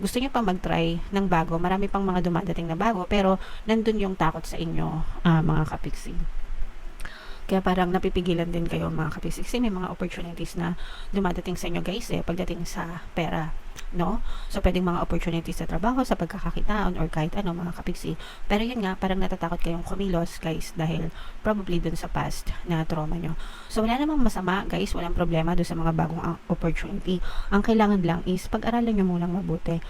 gusto nyo pa mag-try ng bago, marami pang mga dumadating na bago, pero nandun yung takot sa inyo, mga kapiksi. Kaya parang napipigilan din kayo mga kapiksi kasi may mga opportunities na dumadating sa inyo guys pagdating sa pera, no? So pwedeng mga opportunities sa trabaho, sa pagkakakitaan or kahit ano mga kapiksi. Pero yun nga, parang natatakot kayong kumilos guys dahil probably dun sa past na trauma nyo. So wala namang masama guys, walang problema dun sa mga bagong opportunity. Ang kailangan lang is pag-aralan nyo munang mabuti.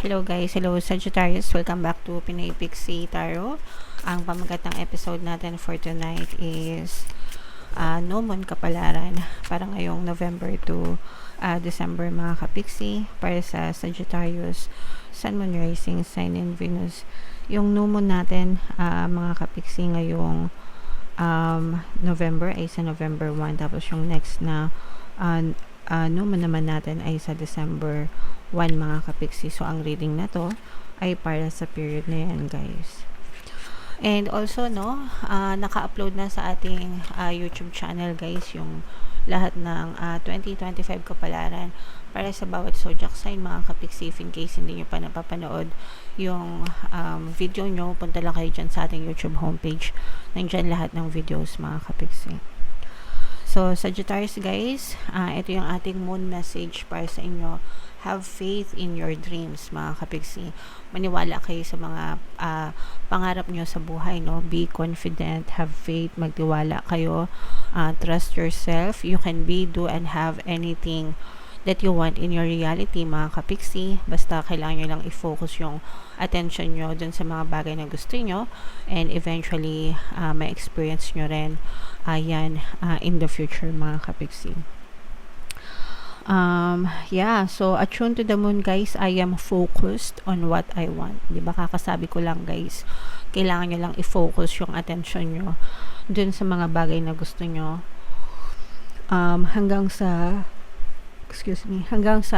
Hello guys, hello Sagittarius, welcome back to Pinay Pixie Tarot. Ang pamagat ng episode natin for tonight is No Moon Kapalaran para ngayong November to December mga kapixie para sa Sagittarius, Sun, Moon, Rising, Sign, and Venus. Yung No Moon natin mga kapixie ngayong November ay sa November 1, tapos yung next na No Moon naman natin ay sa December 1 mga kapixie. So ang reading na to ay para sa period na yan guys. And also naka-upload na sa ating YouTube channel guys yung lahat ng 2025 kapalaran para sa bawat zodiac sign mga kapixie. In case hindi nyo pa napapanood yung video nyo, punta lang kayo dyan sa ating YouTube homepage. Nandyan lahat ng videos mga kapixie. So Sagittarius guys, ito yung ating moon message para sa inyo. Have faith in your dreams mga kapixie. Maniwala kayo sa mga pangarap nyo sa buhay, no? Be confident, have faith, magtiwala kayo, trust yourself. You can be, do, and have anything that you want in your reality mga kapixie. Basta kailangan nyo lang i-focus yung attention nyo dun sa mga bagay na gusto nyo, and eventually may experience nyo rin yan in the future mga kapixie. So attuned to the moon guys, I am focused on what I want. Diba kakasabi ko lang guys, kailangan nyo lang i-focus yung attention nyo dun sa mga bagay na gusto nyo hanggang sa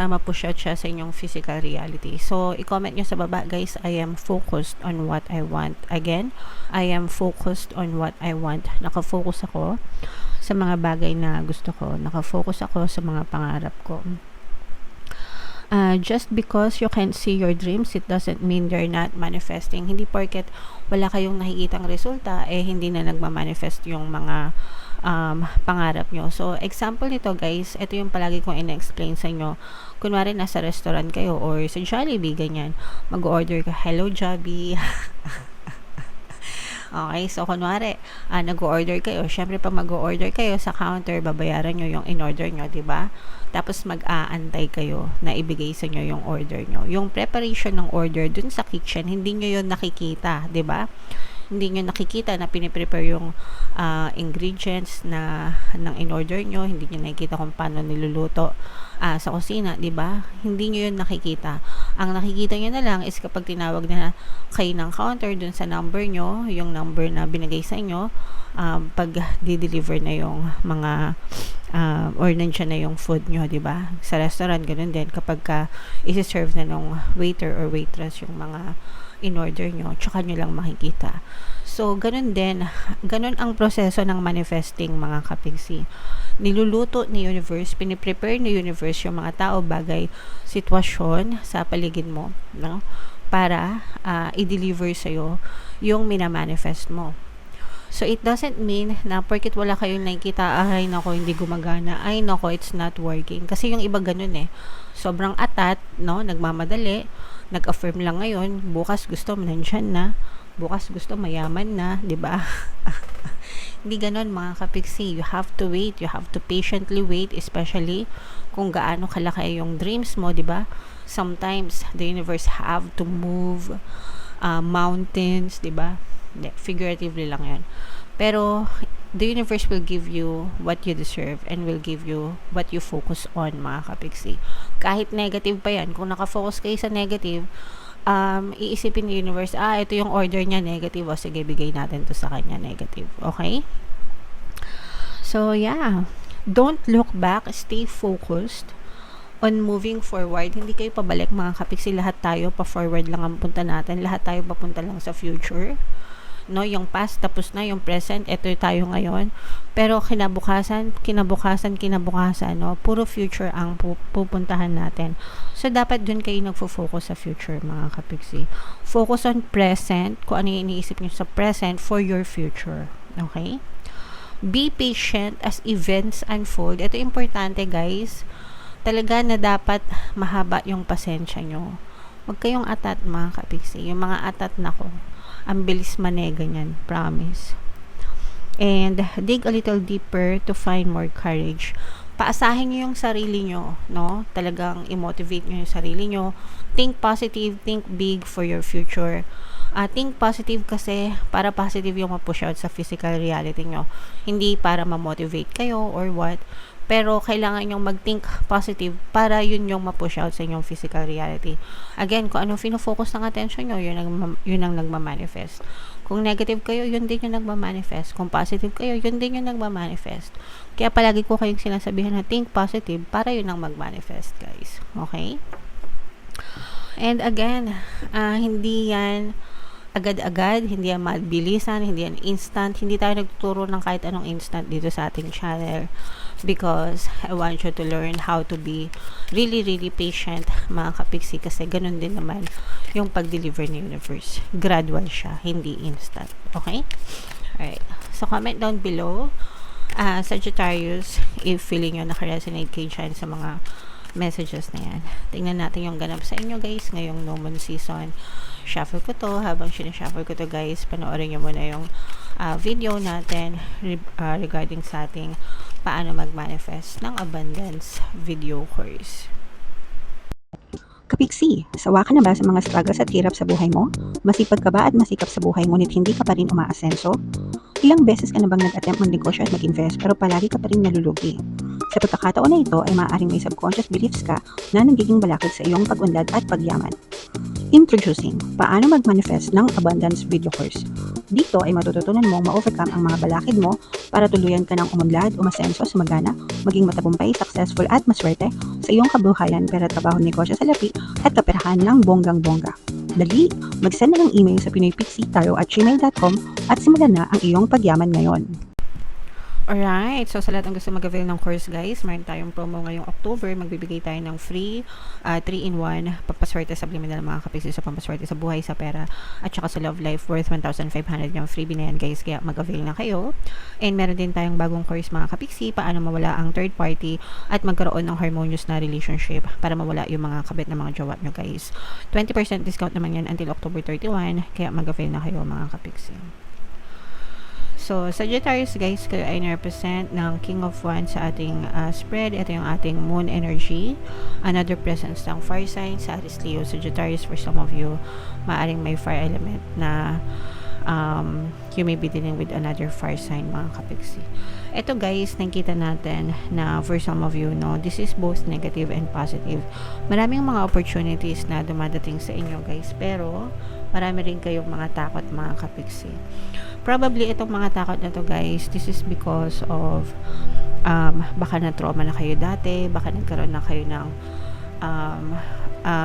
mapush out siya sa inyong physical reality. So i-comment nyo sa baba guys, I am focused on what I want. Again, I am focused on what I want. Nakafocus ako sa mga bagay na gusto ko. Nakafocus ako sa mga pangarap ko. Just because you can't see your dreams, it doesn't mean they're not manifesting. Hindi porket wala kayong nakikitang resulta, hindi na nagmamanifest yung mga pangarap nyo. So, example nito guys, ito yung palagi kong ina-explain sa inyo. Kunwari nasa restaurant kayo or sa Jollibee, ganyan. Mag-order ka, hello Jollibee. Okay, so kunwari, nag-order kayo. Syempre, pag mag-order kayo sa counter, babayaran nyo yung in-order nyo, diba? Tapos mag-aantay kayo na ibigay sa nyo yung order nyo. Yung preparation ng order dun sa kitchen, hindi nyo yun nakikita, diba? Hindi nyo nakikita na piniprepare yung ingredients ng in-order nyo. Hindi nyo nakikita kung paano niluluto sa kusina, diba? Hindi nyo yun nakikita. Ang nakikita nyo na lang is kapag tinawag na kayo ng counter dun sa number nyo, yung number na binigay sa inyo, pag di-deliver na yung mga or nandiyan na yung food nyo, diba? Sa restaurant, ganun din. Kapag isi-serve na ng waiter or waitress yung mga in-order nyo, tsaka nyo lang makikita. So, ganun din. Ganun ang proseso ng manifesting mga kapixie. Niluluto ni universe, piniprepare ni universe yung mga tao, bagay, sitwasyon sa paligid mo, no? Para i-deliver sa'yo yung minamanifest mo. So, it doesn't mean na porket wala kayong nakikita, ay nako, hindi gumagana, ay nako, it's not working. Kasi yung iba ganun sobrang atat, no? Nagmamadali, nag-affirm lang ngayon, bukas gusto nandyan na, bukas gusto mayaman na, diba? Hindi ganun mga kapixie. You have to wait, you have to patiently wait, especially kung gaano kalaki yung dreams mo, diba? Sometimes the universe have to move mountains, diba? Figuratively lang yan. Pero the universe will give you what you deserve and will give you what you focus on mga kapixie. Kahit negative pa yan, kung nakafocus kayo sa negative, iisipin ni universe, ito yung order niya, negative, o sige, bigay natin to sa kanya, negative. Okay? So, yeah. Don't look back. Stay focused on moving forward, hindi kayo pabalik mga kapiksi, lahat tayo pa forward lang ang punta natin, lahat tayo papunta lang sa future, no? Yung past tapos na, yung present, eto tayo ngayon, pero kinabukasan, no? Puro future ang pupuntahan natin. So dapat dun kayo nagfo-focus sa future mga kapiksi. Focus on present, kung ano yung iniisip nyo sa present for your future. Okay? Be patient as events unfold. Ito importante guys, talaga na dapat mahaba yung pasensya nyo. Huwag kayong atat mga kapiksi. Yung mga atat nako, ang bilis manega niyan, promise. And dig a little deeper to find more courage. Paasahin nyo yung sarili nyo, no? Talagang i-motivate nyo yung sarili nyo. Think positive, think big for your future. Think positive kasi para positive yung ma-push out sa physical reality nyo. Hindi para ma-motivate kayo or what. Pero kailangan nyong mag-think positive para yun yung ma-push out sa inyong physical reality. Again, kung ano fino-focus ng attention nyo, yun ang nagma-manifest. Kung negative kayo, yun din yung nagma-manifest. Kung positive kayo, yun din yung nagma-manifest. Kaya palagi ko kayong sinasabihan na think positive para yun ang mag-manifest, guys. Okay? And again, hindi yan agad-agad, hindi yan mabilisan, hindi yan instant, hindi tayo nagtuturo ng kahit anong instant dito sa ating channel because I want you to learn how to be really, really patient mga kapiksi kasi ganun din naman yung pag-deliver ng universe. Gradual siya, hindi instant. Okay? Alright. So, comment down below Sagittarius if feeling nyo nakaresonate kayo dyan sa mga messages na yan. Tingnan natin yung ganap sa inyo guys ngayong no moon season. Shuffle ko to. Habang sinashuffle ko to guys, panoorin nyo muna yung video natin regarding sa ating paano mag-manifest ng abundance video course. Kapiksi, sawa ka na ba sa mga struggles at hirap sa buhay mo? Masipag ka ba at masikap sa buhay ngunit hindi ka pa rin umaasenso? Ilang beses ka na bang nag-attempt mag-negosyo at mag-invest pero palagi ka pa rin nalulugi? Sa pagkakataon na ito ay maaaring may subconscious beliefs ka na nagiging balakid sa iyong pag-unlad at pagyaman. Introducing, paano mag-manifest ng abundance video course. Dito ay matututunan mong ma-overcome ang mga balakid mo para tuluyan ka ng umunlad, umasenso, sumagana, maging matagumpay, successful at maswerte sa iyong kabuhayan, pera, trabaho, negosyo sa lapi at kaperahan ng bonggang-bongga. Dali, mag-send na ng email sa pinoypixie@gmail.com at simulan na ang iyong pagyaman ngayon. Alright, so sa lahat ng gusto mag-avail ng course guys, mayroon tayong promo ngayong October, magbibigay tayo ng free 3-in-1 pampaswerte subliminal mga kapiksi sa pampaswerte sa buhay, sa pera, at saka sa love life worth 1,500 yung freebie na yan guys, kaya mag-avail na kayo. And meron din tayong bagong course mga kapiksi, paano mawala ang third party at magkaroon ng harmonious na relationship para mawala yung mga kabit na mga jowa nyo guys. 20% discount naman yan until October 31, kaya mag-avail na kayo mga kapiksi. So, Sagittarius guys, kayo ay na-represent ng King of Wands sa ating spread. Ito yung ating moon energy. Another presence ng fire sign sa Aries, Leo, Sagittarius. For some of you, maaring may fire element na you may be dealing with another fire sign mga kapiksi. Ito guys, nakita natin na for some of you, no, this is both negative and positive. Maraming mga opportunities na dumadating sa inyo guys, pero marami rin kayong mga takot mga kapiksi. Probably itong mga takot na to guys, this is because of baka na-trauma na kayo dati, baka nagkaroon na kayo ng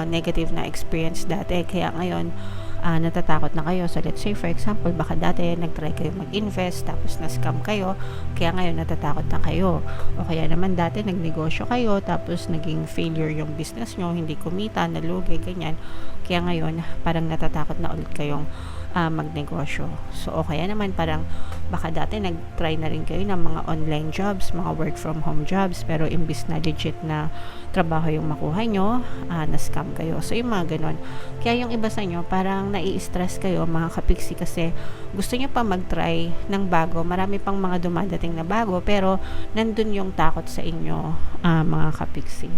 negative na experience dati, kaya ngayon natatakot na kayo. So let's say for example, baka dati nagtry kayo mag-invest tapos na-scam kayo, kaya ngayon natatakot na kayo. O kaya naman dati nagnegosyo kayo tapos naging failure yung business nyo, hindi kumita, nalugi, ganyan, kaya ngayon parang natatakot na ulit kayong magnegosyo. So o kaya naman parang baka dati nag-try na rin kayo ng mga online jobs, mga work from home jobs, pero imbis na legit na trabaho yung makuha nyo, na-scam kayo. So yung mga ganon. Kaya yung iba sa nyo parang nai-stress kayo mga kapiksi kasi gusto nyo pa mag-try ng bago, marami pang mga dumadating na bago, pero nandun yung takot sa inyo mga kapiksi.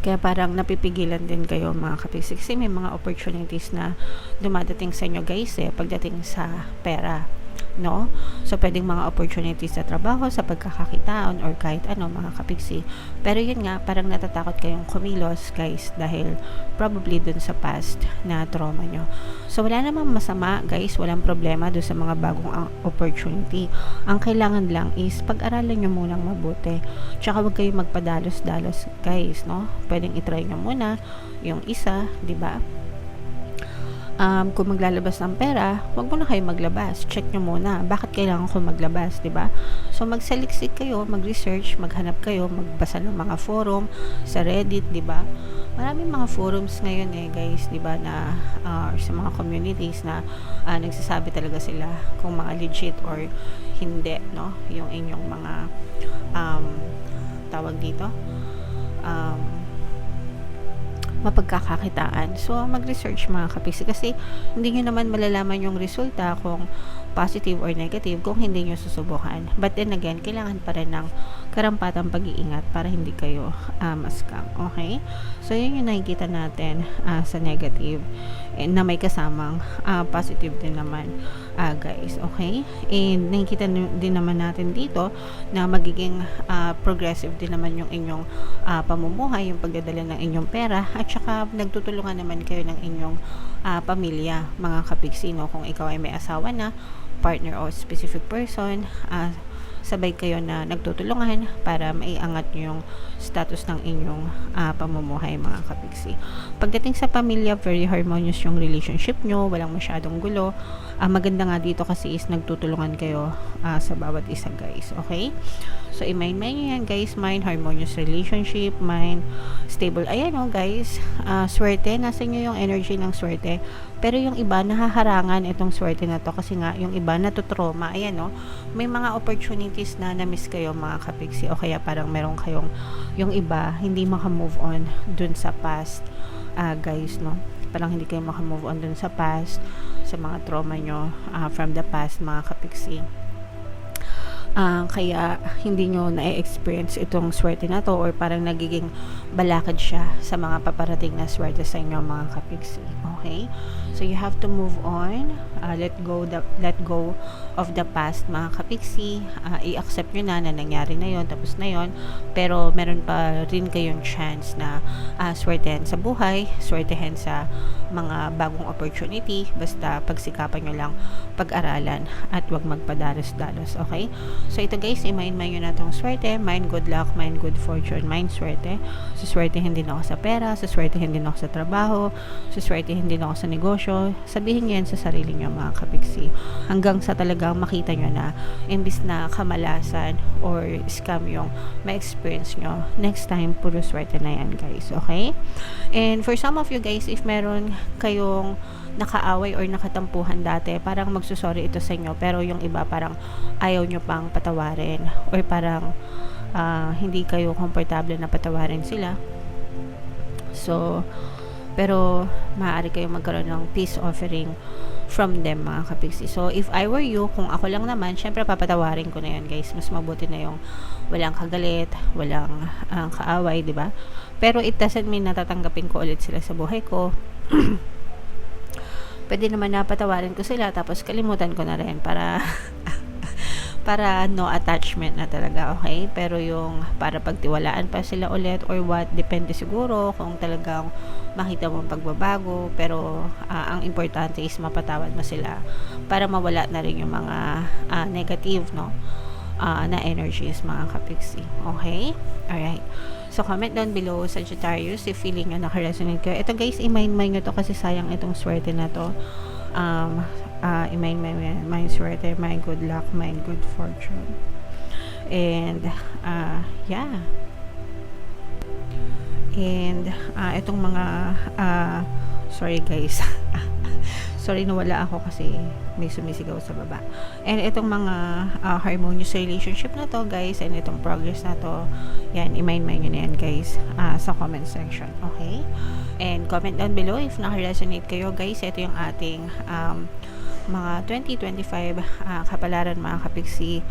Kaya parang napipigilan din kayo mga kapiksi kasi may mga opportunities na dumadating sa inyo guys pagdating sa pera. no? So, pwedeng mga opportunities sa trabaho, sa pagkakakitaan, or kahit ano, mga kapiksi. Pero yun nga, parang natatakot kayong kumilos, guys, dahil probably dun sa past na trauma nyo. So, wala namang masama, guys, walang problema dun sa mga bagong opportunity. Ang kailangan lang is pag-aralan nyo munang mabuti. Tsaka huwag kayong magpadalos-dalos, guys, no? Pwedeng itry nyo muna yung isa, di ba? Kung maglalabas ng pera, wag mo na kayo maglabas. Check nyo muna. Bakit kailangan ko maglabas, di ba? So, magsaliksik kayo, mag-research, maghanap kayo, magbasa ng mga forum sa Reddit, di ba? Maraming mga forums ngayon guys, di ba, na sa mga communities na nagsasabi talaga sila kung mga legit or hindi, no? Yung inyong mga tawag dito, mapagkakakitaan. So, mag-research mga kapiksi kasi hindi nyo naman malalaman yung resulta kung positive or negative kung hindi nyo susubukan. But then again, kailangan pa rin ng karampatang pag-iingat para hindi kayo ma-scam. Okay? So, yun yung nakikita natin sa negative na may kasamang positive din naman, guys. Okay? And nakikita din naman natin dito na magiging progressive din naman yung inyong pamumuhay, yung pagdadala ng inyong pera, at saka nagtutulungan naman kayo ng inyong pamilya, mga kapiksi, no? Kung ikaw ay may asawa na, partner o specific person, sabay kayo na nagtutulungan para maiangat nyo yung status ng inyong pamumuhay, mga kapiksi. Pagdating sa pamilya, very harmonious yung relationship nyo, walang masyadong gulo. Maganda nga dito kasi is nagtutulungan kayo sa bawat isa, guys. Okay? So, i-mind nyo yan, guys. Mind, harmonious relationship, mind, stable. Ayan guys, swerte, nasa nyo yung energy ng swerte. Pero yung iba, nahaharangan itong swerte na to kasi nga, yung iba natutroma. Ayan may mga opportunities na na-miss kayo, mga kapiksi, o kaya parang meron kayong, yung iba, hindi maka-move on dun sa past, guys, no? Parang hindi kayo maka-move on dun sa past, sa mga trauma nyo from the past, mga kapiksi. Kaya hindi nyo na-experience itong swerte na to, or parang nagiging balakad siya sa mga paparating na swerte sa inyo, mga kapiksi. Okay? So, you have to move on. Let go of the past, mga kapiksi. I-accept nyo na nangyari na yon, tapos na yon. Pero, meron pa rin kayong chance na swertehan sa buhay, swertehan sa mga bagong opportunity. Basta, pagsikapan nyo lang pag-aralan at wag magpadalos-dalos. Okay? So, ito guys, i-mind nyo na itong swerte. Mind good luck, mind good fortune, mind swerte. Suswertehin din ako sa pera, suswertehin din ako sa trabaho, suswertehin din ako sa negosyo. Sabihin nyo yan sa sarili nyo, mga kapiksi. Hanggang sa talagang makita nyo na imbis na kamalasan or scam yung ma-experience nyo, next time, puro swerte na yan, guys. Okay? And for some of you guys, if meron kayong nakaaway or nakatampuhan dati, parang magsusorry ito sa inyo, pero yung iba parang ayaw nyo pang patawarin, or parang hindi kayo komportable na patawarin sila. So, pero maaari kayo magkaroon ng peace offering from them, mga kapiksi. So, if I were you, kung ako lang naman, syempre papatawarin ko na yan, guys. Mas mabuti na yung walang kagalit, walang kaaway, di ba? Pero it doesn't mean natatanggapin ko ulit sila sa buhay ko. Pwede naman na patawarin ko sila, tapos kalimutan ko na rin para para no attachment na talaga, okay? Pero yung para pagtiwalaan pa sila ulit or what, depende siguro kung talagang makita mo pagbabago. Pero ang importante is mapatawad mo sila para mawala na rin yung mga negative, no? Na energies, mga kapiksi. Okay? Alright. So, comment down below, Sagittarius, if feeling nyo nakaresonate kayo. Ito guys, i-mind nyo to kasi sayang itong swerte na to. My swerte, my good luck, my good fortune. And, yeah. And, itong mga, sorry guys. Sorry, nawala ako kasi may sumisigaw sa baba. And itong mga harmonious relationship na to, guys, and itong progress na to, yan, i-mind nyo na yan, guys, sa comment section. Okay? And comment down below if naka-resonate kayo, guys. Ito yung ating mga 2025 kapalaran, mga kapiksi.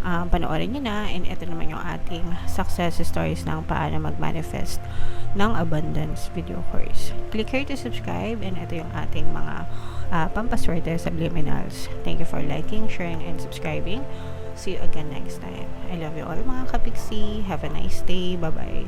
Panoorin nyo na. And ito naman yung ating success stories ng paano mag-manifest ng abundance video course. Click here to subscribe. And ito yung ating mga pampaswerte subliminals. Thank you for liking, sharing, and subscribing. See you again next time. I love you all mga kapiksi. Have a nice day. Bye-bye.